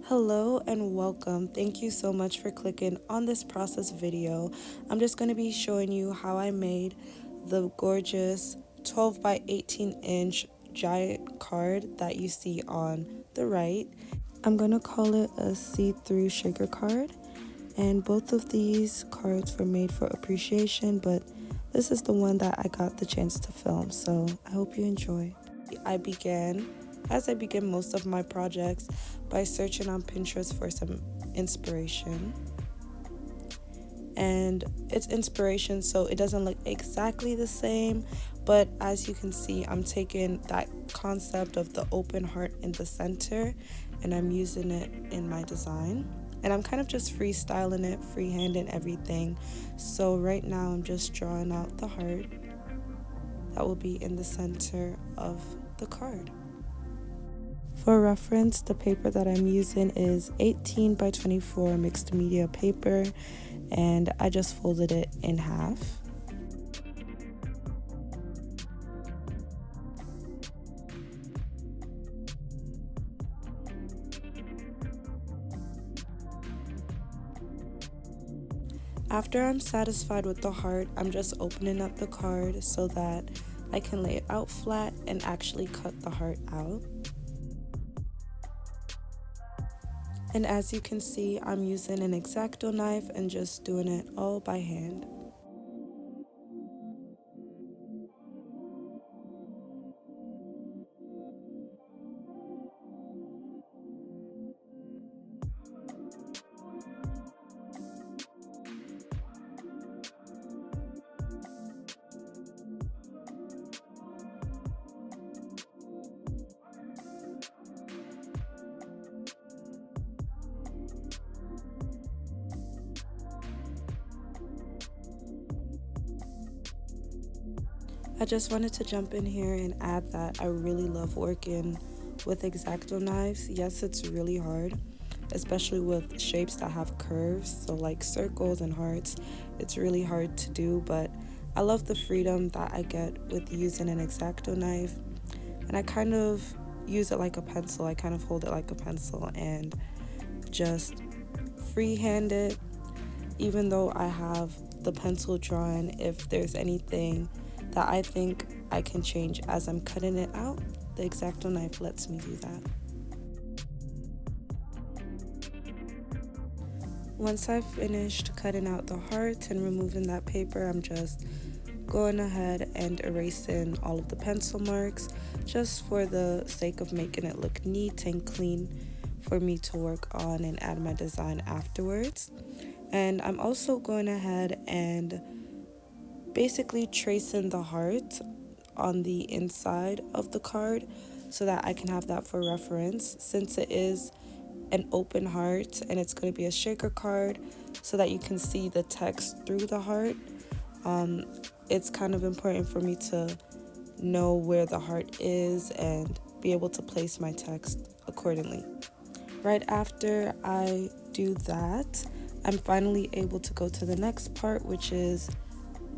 Hello and welcome. Thank you so much for clicking on this process video. I'm just going to be showing you how I made the gorgeous 12 by 18 inch giant card that you see on the right. I'm going to call it a see-through shaker card, and both of these cards were made for appreciation, but this is the one that I got the chance to film, so I hope you enjoy. As I begin most of my projects, by searching on Pinterest for some inspiration. And it's inspiration, so it doesn't look exactly the same, but as you can see, I'm taking that concept of the open heart in the center and I'm using it in my design. And I'm kind of just freestyling it, freehanding everything. So right now I'm just drawing out the heart that will be in the center of the card. For reference, the paper that I'm using is 18 by 24 mixed media paper, and I just folded it in half. After I'm satisfied with the heart, I'm just opening up the card so that I can lay it out flat and actually cut the heart out. And as you can see, I'm using an X-Acto knife and just doing it all by hand. I just wanted to jump in here and add that I really love working with X-Acto knives. Yes, it's really hard, especially with shapes that have curves, so like circles and hearts. It's really hard to do, but I love the freedom that I get with using an X-Acto knife. And I kind of use it like a pencil. I kind of hold it like a pencil and just freehand it, even though I have the pencil drawn. If there's anything that I think I can change as I'm cutting it out, the X-Acto knife lets me do that. Once I've finished cutting out the heart and removing that paper, I'm just going ahead and erasing all of the pencil marks just for the sake of making it look neat and clean for me to work on and add my design afterwards. And I'm also going ahead and basically tracing the heart on the inside of the card so that I can have that for reference, since it is an open heart and it's going to be a shaker card, so that you can see the text through the heart. It's kind of important for me to know where the heart is and be able to place my text accordingly. Right after I do that, I'm finally able to go to the next part, which is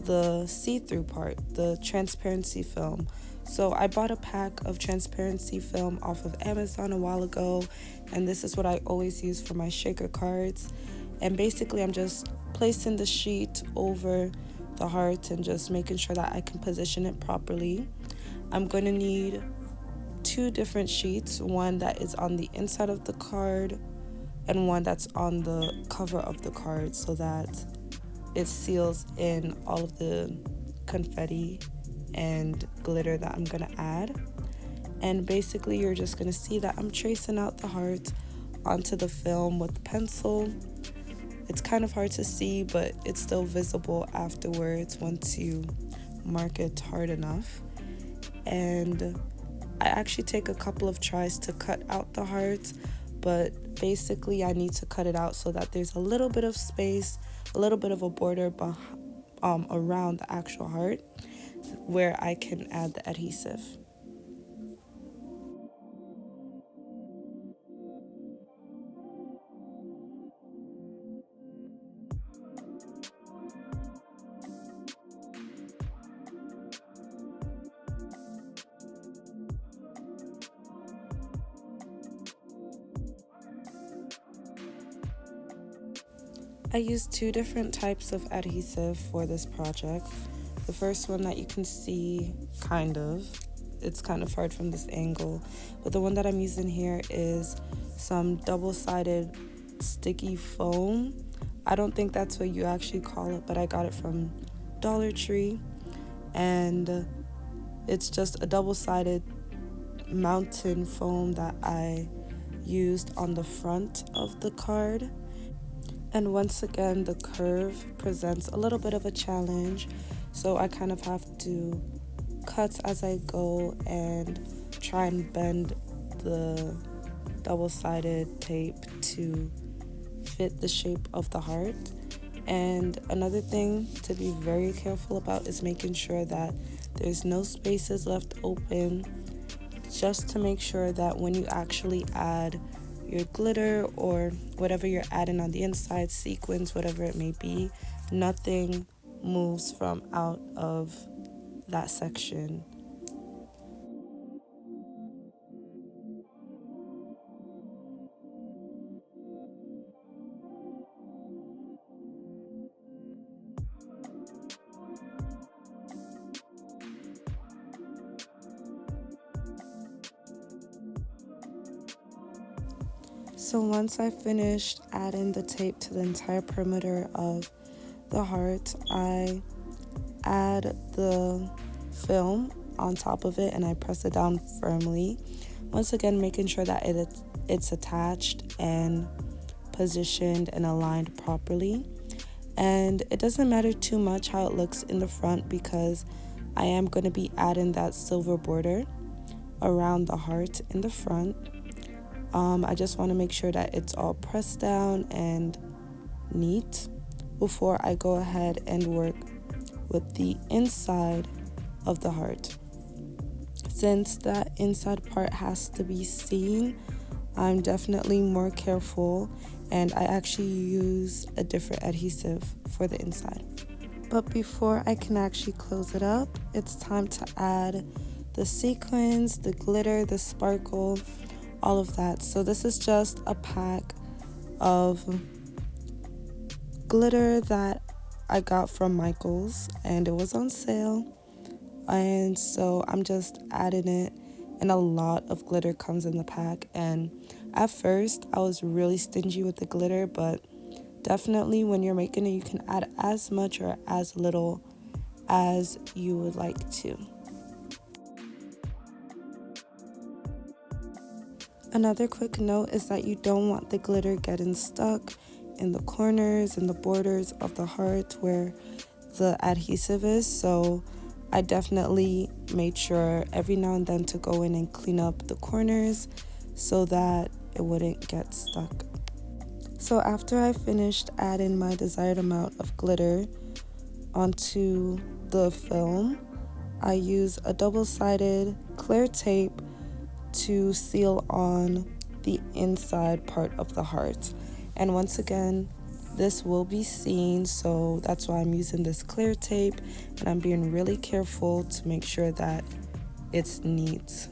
the see-through part, the transparency film. So I bought a pack of transparency film off of Amazon a while ago, and this is what I always use for my shaker cards. And basically I'm just placing the sheet over the heart and just making sure that I can position it properly. I'm going to need two different sheets, one that is on the inside of the card and one that's on the cover of the card, so that it seals in all of the confetti and glitter that I'm gonna add. And basically you're just gonna see that I'm tracing out the heart onto the film with the pencil. It's kind of hard to see, but it's still visible afterwards once you mark it hard enough. And I actually take a couple of tries to cut out the heart, but basically I need to cut it out so that there's a little bit of space, a little bit of a border around the actual heart where I can add the adhesive. I used two different types of adhesive for this project. The first one that you can see, it's kind of hard from this angle, but the one that I'm using here is some double-sided sticky foam. I don't think that's what you actually call it, but I got it from Dollar Tree, and it's just a double-sided mountain foam that I used on the front of the card. And once again, the curve presents a little bit of a challenge, so I kind of have to cut as I go and try and bend the double-sided tape to fit the shape of the heart. And another thing to be very careful about is making sure that there's no spaces left open, just to make sure that when you actually add your glitter or whatever you're adding on the inside, sequins, whatever it may be, nothing moves from out of that section. So once I finished adding the tape to the entire perimeter of the heart, I add the film on top of it and I press it down firmly. Once again, making sure that it's attached and positioned and aligned properly. And it doesn't matter too much how it looks in the front because I am going to be adding that silver border around the heart in the front. I just want to make sure that it's all pressed down and neat before I go ahead and work with the inside of the heart. Since that inside part has to be seen, I'm definitely more careful, and I actually use a different adhesive for the inside. But before I can actually close it up, it's time to add the sequins, the glitter, the sparkle, all of that. So this is just a pack of glitter that I got from Michael's and it was on sale. And so I'm just adding it, and a lot of glitter comes in the pack. And at first I was really stingy with the glitter, but definitely when you're making it, you can add as much or as little as you would like to. Another quick note is that you don't want the glitter getting stuck in the corners and the borders of the heart where the adhesive is. So I definitely made sure every now and then to go in and clean up the corners so that it wouldn't get stuck. So after I finished adding my desired amount of glitter onto the film, I use a double-sided clear tape to seal on the inside part of the heart. And once again, this will be seen, so that's why I'm using this clear tape, and I'm being really careful to make sure that it's neat.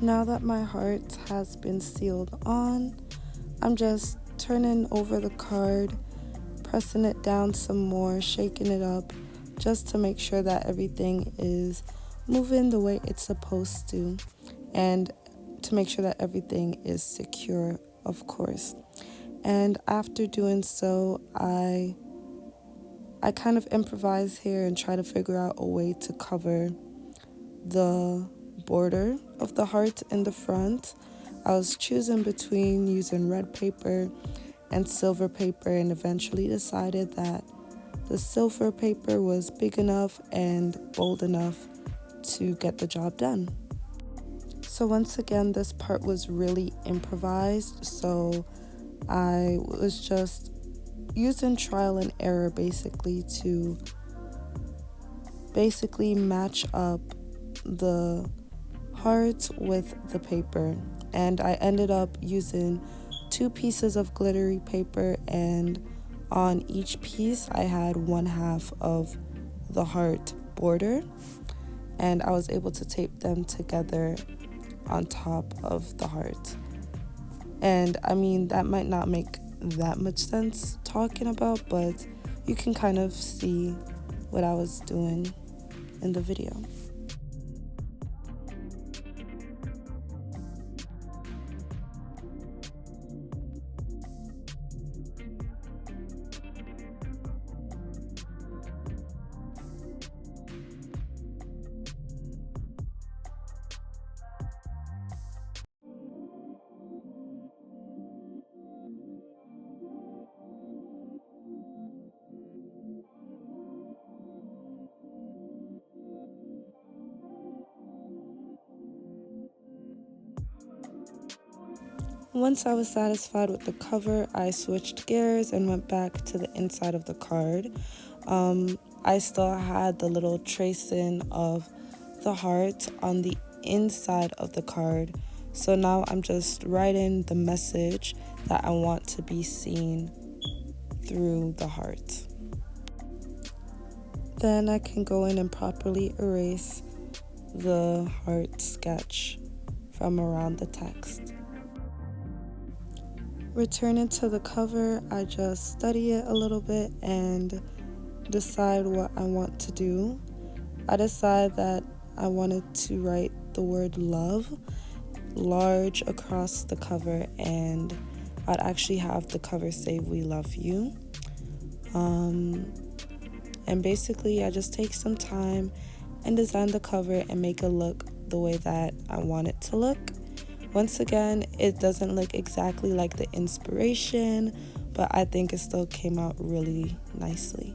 Now that my heart has been sealed on, I'm just turning over the card, pressing it down some more, shaking it up, just to make sure that everything is moving the way it's supposed to, and to make sure that everything is secure, of course. And after doing so, I kind of improvise here and try to figure out a way to cover the border of the heart in the front. I was choosing between using red paper and silver paper, and eventually decided that the silver paper was big enough and bold enough to get the job done. So once again, this part was really improvised, so I was just using trial and error to match up the heart with the paper. And I ended up using 2 pieces of glittery paper and On each piece, I had 1/2 of the heart border, and I was able to tape them together on top of the heart. And I mean, that might not make that much sense talking about, but you can kind of see what I was doing in the video. Once I was satisfied with the cover, I switched gears and went back to the inside of the card. I still had the little tracing of the heart on the inside of the card. So now I'm just writing the message that I want to be seen through the heart. Then I can go in and properly erase the heart sketch from around the text. Returning to the cover, I just study it a little bit and decide what I want to do. I decided that I wanted to write the word love large across the cover, and I'd actually have the cover say "We love you." And basically I just take some time and design the cover and make it look the way that I want it to look. Once again, it doesn't look exactly like the inspiration, but I think it still came out really nicely.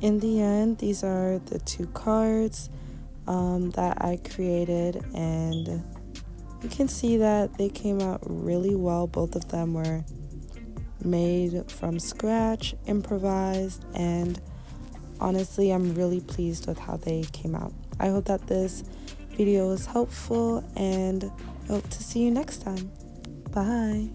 In the end, these are the 2 cards that I created, and you can see that they came out really well. Both of them were made from scratch, improvised, and honestly, I'm really pleased with how they came out. I hope that this video was helpful, and I hope to see you next time. Bye.